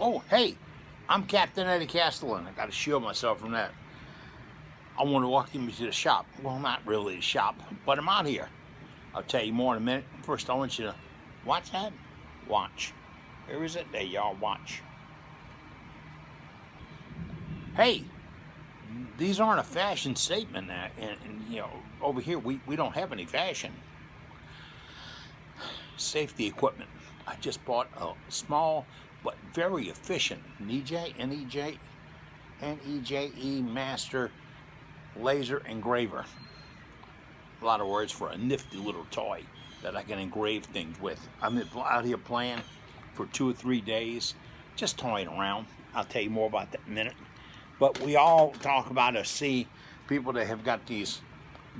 Oh, hey, I'm Captain Eddie Castellan. I got to shield myself from that. I want to walk you to the shop. Well, not really the shop, but I'm out here. I'll tell you more in a minute. First, I want you to watch that. Watch. Where is it? There y'all, watch. Hey, these aren't a fashion statement. And you know, over here, we don't have any fashion. Safety equipment. I just bought a small but very efficient NEJE Master Laser Engraver. A lot of words for a nifty little toy that I can engrave things with. I'm out here playing for 2 or 3 days, just toying around. I'll tell you more about that in a minute. But we all talk about or see people that have got these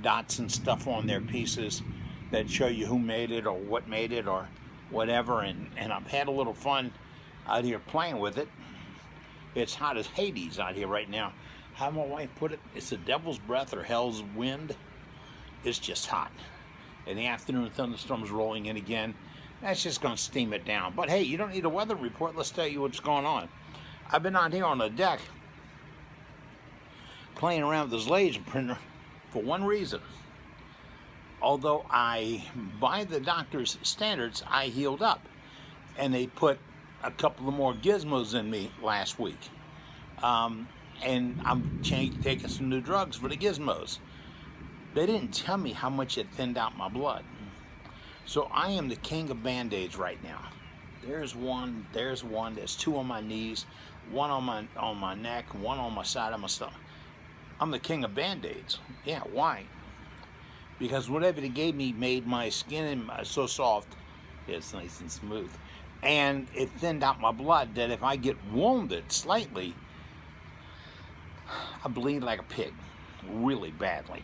dots and stuff on their pieces that show you who made it or what made it or whatever, and I've had a little fun out here playing with it. It's hot as Hades out here right now. How my wife put it, it's the devil's breath or hell's wind. It's just hot. In the afternoon, thunderstorms rolling in again. That's just going to steam it down. But hey, you don't need a weather report. Let's tell you what's going on. I've been out here on the deck playing around with this laser printer for one reason. Although by the doctor's standards, I healed up. And they put a couple of more gizmos in me last week. And I'm taking some new drugs for the gizmos. They didn't tell me how much it thinned out my blood. So I am the king of Band-Aids right now. There's one, there's 2 on my knees, 1 on my neck, 1 on my side of my stomach. I'm the king of Band-Aids. Yeah, why? Because whatever they gave me made my skin so soft, it's nice and smooth. And it thinned out my blood that if I get wounded slightly, I bleed like a pig, really badly.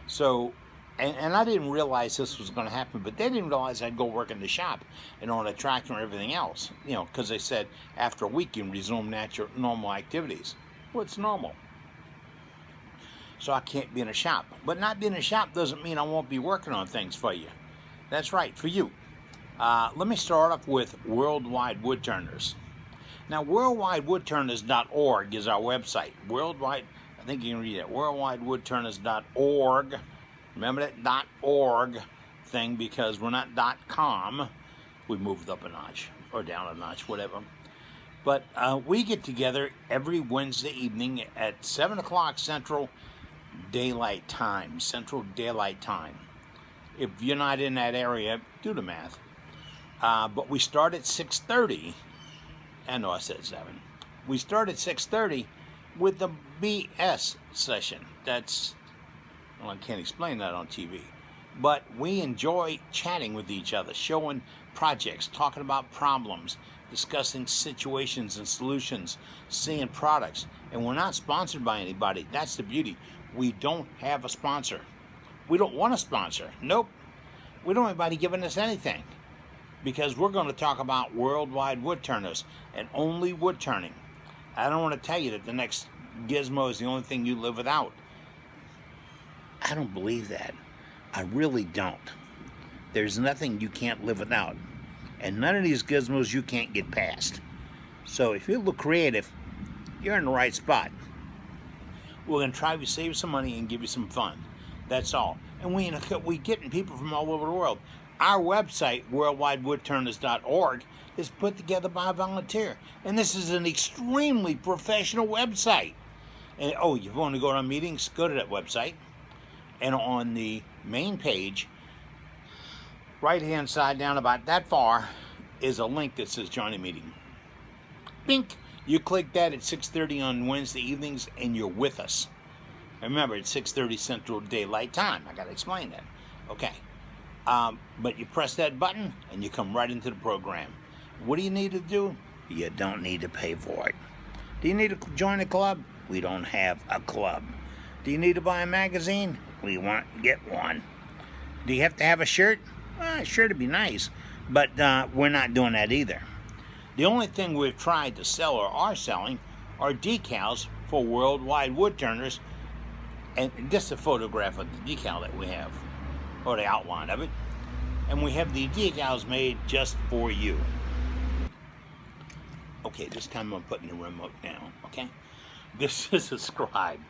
So, and I didn't realize this was going to happen, but they didn't realize I'd go work in the shop and on a tractor and everything else, you know, because they said after a week you can resume normal activities. Well, it's normal. So I can't be in a shop. But not being in a shop doesn't mean I won't be working on things for you. That's right, for you. Let me start off with Worldwide Woodturners. Now, worldwidewoodturners.org is our website. Worldwide, I think you can read it, worldwidewoodturners.org. Remember that .org thing, because we're not .com. We moved up a notch, or down a notch, whatever. But we get together every Wednesday evening at 7 o'clock Central Daylight Time. If you're not in that area, do the math. But we start at 6:30. I know I said 7. We start at 6:30 with the BS session. Well, I can't explain that on TV. But we enjoy chatting with each other, showing projects, talking about problems, discussing situations and solutions, seeing products. And we're not sponsored by anybody. That's the beauty. We don't have a sponsor. We don't want a sponsor. Nope. We don't have anybody giving us anything. Because we're going to talk about worldwide woodturners and only wood turning. I don't want to tell you that the next gizmo is the only thing you live without. I don't believe that. I really don't. There's nothing you can't live without. And none of these gizmos you can't get past. So if you look creative, you're in the right spot. We're going to try to save some money and give you some fun. That's all. And we getting people from all over the world. Our website, worldwidewoodturners.org, is put together by a volunteer. And this is an extremely professional website. And you want to go to meetings? Go to that website. And on the main page, right-hand side down about that far, is a link that says Join a Meeting. Bink! You click that at 6:30 on Wednesday evenings, and you're with us. And remember, it's 6:30 Central Daylight Time. I got to explain that. Okay. But you press that button, and you come right into the program. What do you need to do? You don't need to pay for it. Do you need to join a club? We don't have a club. Do you need to buy a magazine? We want to get one. Do you have to have a shirt? Well, a shirt would be nice, but we're not doing that either. The only thing we've tried to sell or are selling are decals for Worldwide Woodturners, and just a photograph of the decal that we have, or the outline of it. And we have the decals made just for you. Okay, this time I'm putting the remote down, okay? This is a scribe.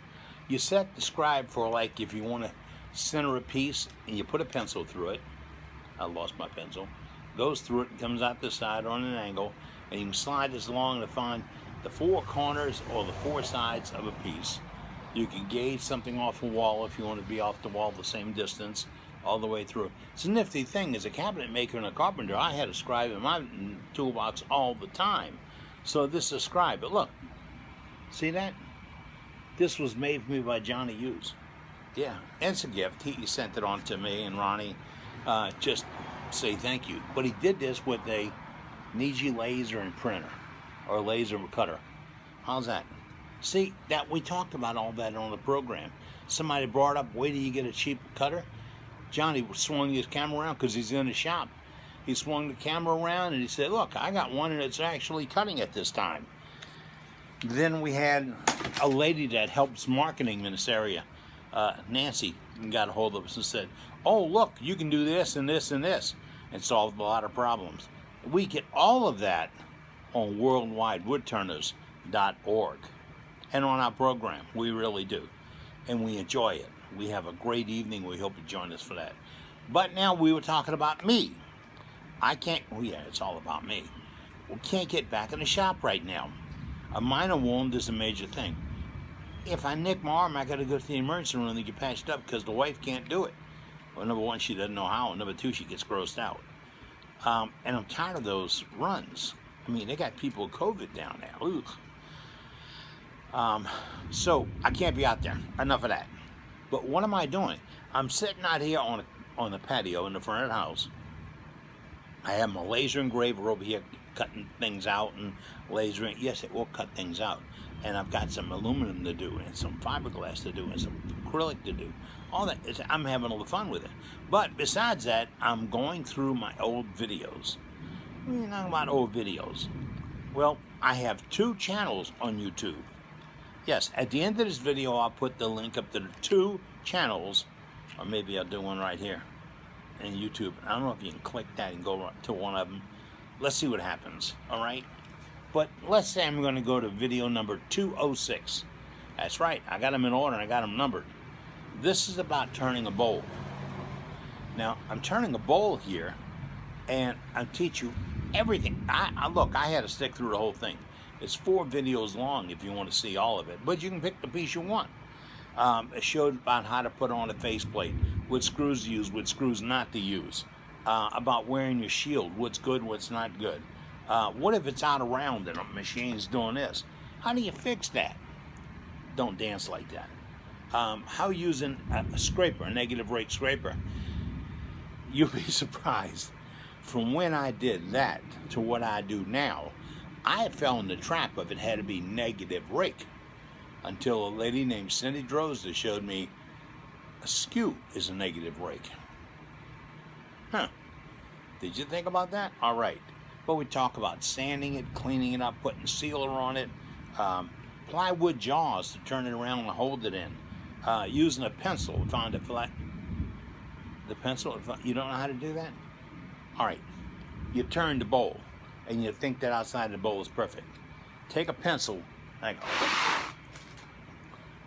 You set the scribe for, like, if you want to center a piece and you put a pencil through it. I lost my pencil. Goes through it and comes out the side on an angle, and you can slide this along to find the four corners or the four sides of a piece. You can gauge something off the wall if you want to be off the wall the same distance all the way through. It's a nifty thing. As a cabinet maker and a carpenter, I had a scribe in my toolbox all the time. So this is a scribe. But look, see that? This was made for me by Johnny Hughes. Yeah, it's a gift. He sent it on to me and Ronnie. Just say thank you. But he did this with a Niji laser and printer, or laser cutter. How's that? See, that we talked about all that on the program. Somebody brought up, wait till you get a cheap cutter. Johnny swung his camera around because he's in the shop. He swung the camera around and he said, look, I got one and it's actually cutting at this time. Then we had a lady that helps marketing in this area, Nancy, got a hold of us and said, oh, look, you can do this and this and this, and solved a lot of problems. We get all of that on worldwidewoodturners.org and on our program. We really do. And we enjoy it. We have a great evening. We hope you join us for that. But now we were talking about me. I can't, oh yeah, it's all about me. We can't get back in the shop right now. A minor wound is a major thing. If I nick my arm, I got to go to the emergency room and get patched up because the wife can't do it. Well, number one, she doesn't know how. And number two, she gets grossed out. And I'm tired of those runs. I mean, they got people with COVID down there. So I can't be out there. Enough of that. But what am I doing? I'm sitting out here on the patio in the front of the house. I have my laser engraver over here cutting things out and lasering. Yes, it will cut things out. And I've got some aluminum to do and some fiberglass to do and some acrylic to do. All that. I'm having a little fun with it. But besides that, I'm going through my old videos. What are you talking about old videos? Well, I have 2 channels on YouTube. Yes, at the end of this video, I'll put the link up to the 2 channels, or maybe I'll do one right here in YouTube. I don't know if you can click that and go to one of them. Let's see what happens, all right? But let's say I'm going to go to video number 206. That's right, I got them in order and I got them numbered. This is about turning a bowl. Now, I'm turning a bowl here, and I'll teach you everything. Look, I had to stick through the whole thing. It's 4 videos long if you want to see all of it, but you can pick the piece you want. It showed about how to put on a faceplate, what screws to use, what screws not to use, about wearing your shield, what's good, what's not good. What if it's out of round and a machine's doing this? How do you fix that? Don't dance like that. How using a scraper, a negative rake scraper. You'll be surprised. From when I did that to what I do now, I fell in the trap of it had to be negative rake until a lady named Cindy Drozda showed me a skew is a negative rake. Huh. Did you think about that? All right. But we talk about sanding it, cleaning it up, putting sealer on it, plywood jaws to turn it around and hold it in, using a pencil to find a flat. The pencil, you don't know how to do that? All right. You turn the bowl, and you think that outside the bowl is perfect. Take a pencil,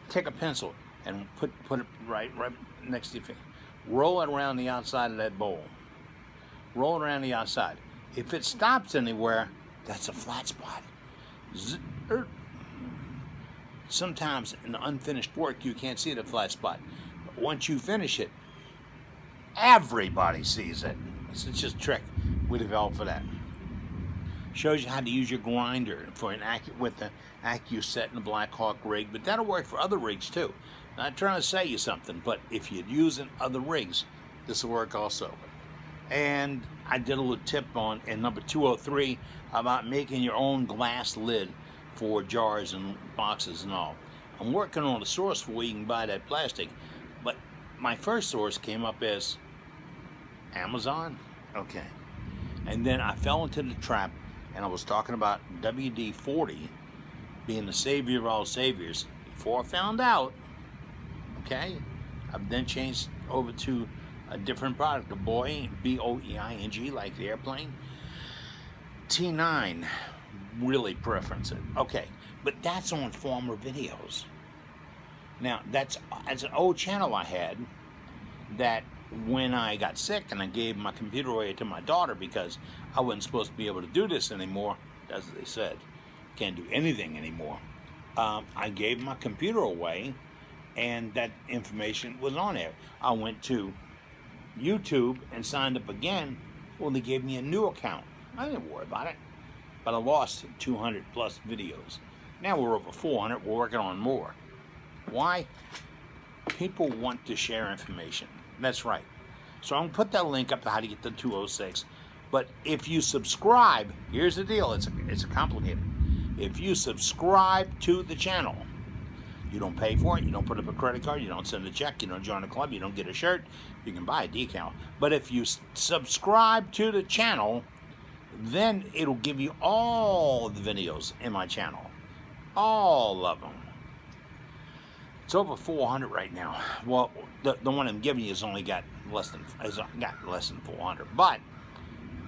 take a pencil and put it right next to your finger. Roll it around the outside of that bowl. Roll it around the outside. If it stops anywhere, that's a flat spot. Sometimes in the unfinished work, you can't see the flat spot. But once you finish it, everybody sees it. It's just a trick we developed for that. Shows you how to use your grinder for with the AccuSet and the Black Hawk rig, but that'll work for other rigs too. Not trying to say you something, but if you're using other rigs, this will work also. And I did a little tip on in number 203 about making your own glass lid for jars and boxes and all. I'm working on a source for where you can buy that plastic, but my first source came up as Amazon. Okay. And then I fell into the trap, and I was talking about WD-40 being the savior of all saviors. Before I found out, okay, I've then changed over to a different product, the Boeing, B-O-E-I-N-G, like the airplane. T9 really preference it. Okay, but that's on former videos. Now, that's an old channel I had that when I got sick and I gave my computer away to my daughter because I wasn't supposed to be able to do this anymore, as they said, can't do anything anymore. I gave my computer away, and that information was on there. I went to YouTube and signed up again. Well, they gave me a new account. I didn't worry about it, but I lost 200 plus videos. Now we're over 400. We're working on more. Why? People want to share information. That's right. So I'm going to put that link up to how to get the 206. But if you subscribe, here's the deal. It's complicated. If you subscribe to the channel, you don't pay for it, you don't put up a credit card, you don't send a check, you don't join a club, you don't get a shirt, you can buy a decal. But if you subscribe to the channel, then it'll give you all the videos in my channel. All of them. It's over 400 right now. Well, the one I'm giving you has only got less than 400. But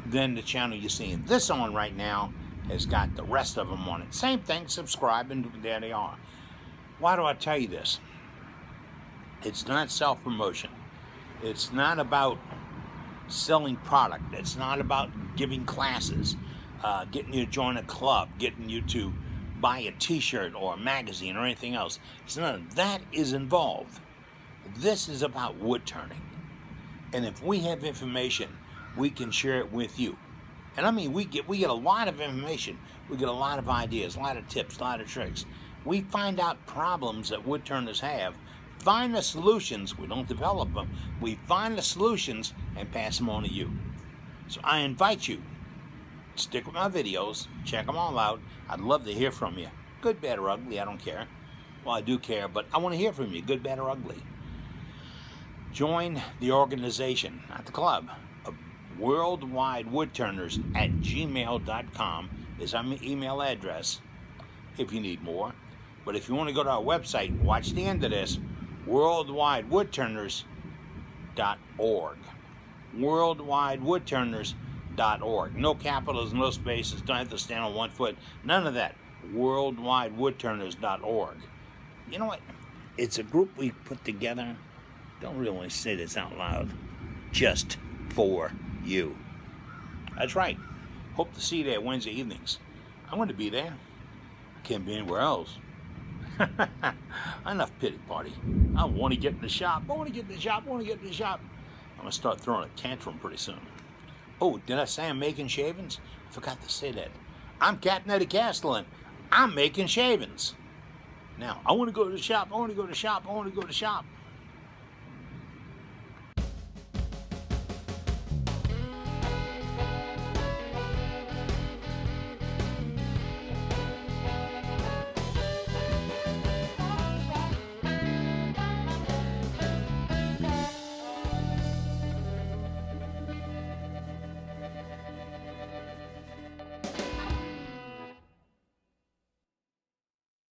then the channel you're seeing this on right now has got the rest of them on it. Same thing, subscribe, and there they are. Why do I tell you this? It's not self-promotion. It's not about selling product. It's not about giving classes, getting you to join a club, getting you to buy a t-shirt or a magazine or anything else. It's none of that is involved. This is about wood turning. And if we have information, we can share it with you. And I mean, we get a lot of information. We get a lot of ideas, a lot of tips, a lot of tricks. We find out problems that wood turners have, find the solutions. We don't develop them. We find the solutions and pass them on to you. So I invite you, stick with my videos, check them all out. I'd love to hear from you. Good, bad, or ugly, I don't care. Well, I do care, but I want to hear from you, good, bad, or ugly. Join the organization, not the club, of Worldwide Woodturners at gmail.com is our email address if you need more. But if you want to go to our website, watch the end of this, worldwidewoodturners.org. Worldwidewoodturners.org. No capitals, no spaces, don't have to stand on one foot, none of that. Worldwidewoodturners.org. You know what? It's a group we put together. Don't really say this out loud. Just for you. That's right. Hope to see you there Wednesday evenings. I'm going to be there. I can't be anywhere else. Enough pity party. I want to get in the shop. I'm going to start throwing a tantrum pretty soon. Oh, did I say I'm making shavings? I forgot to say that. I'm Captain Eddie Castellan. I'm making shavings. Now, I want to go to the shop.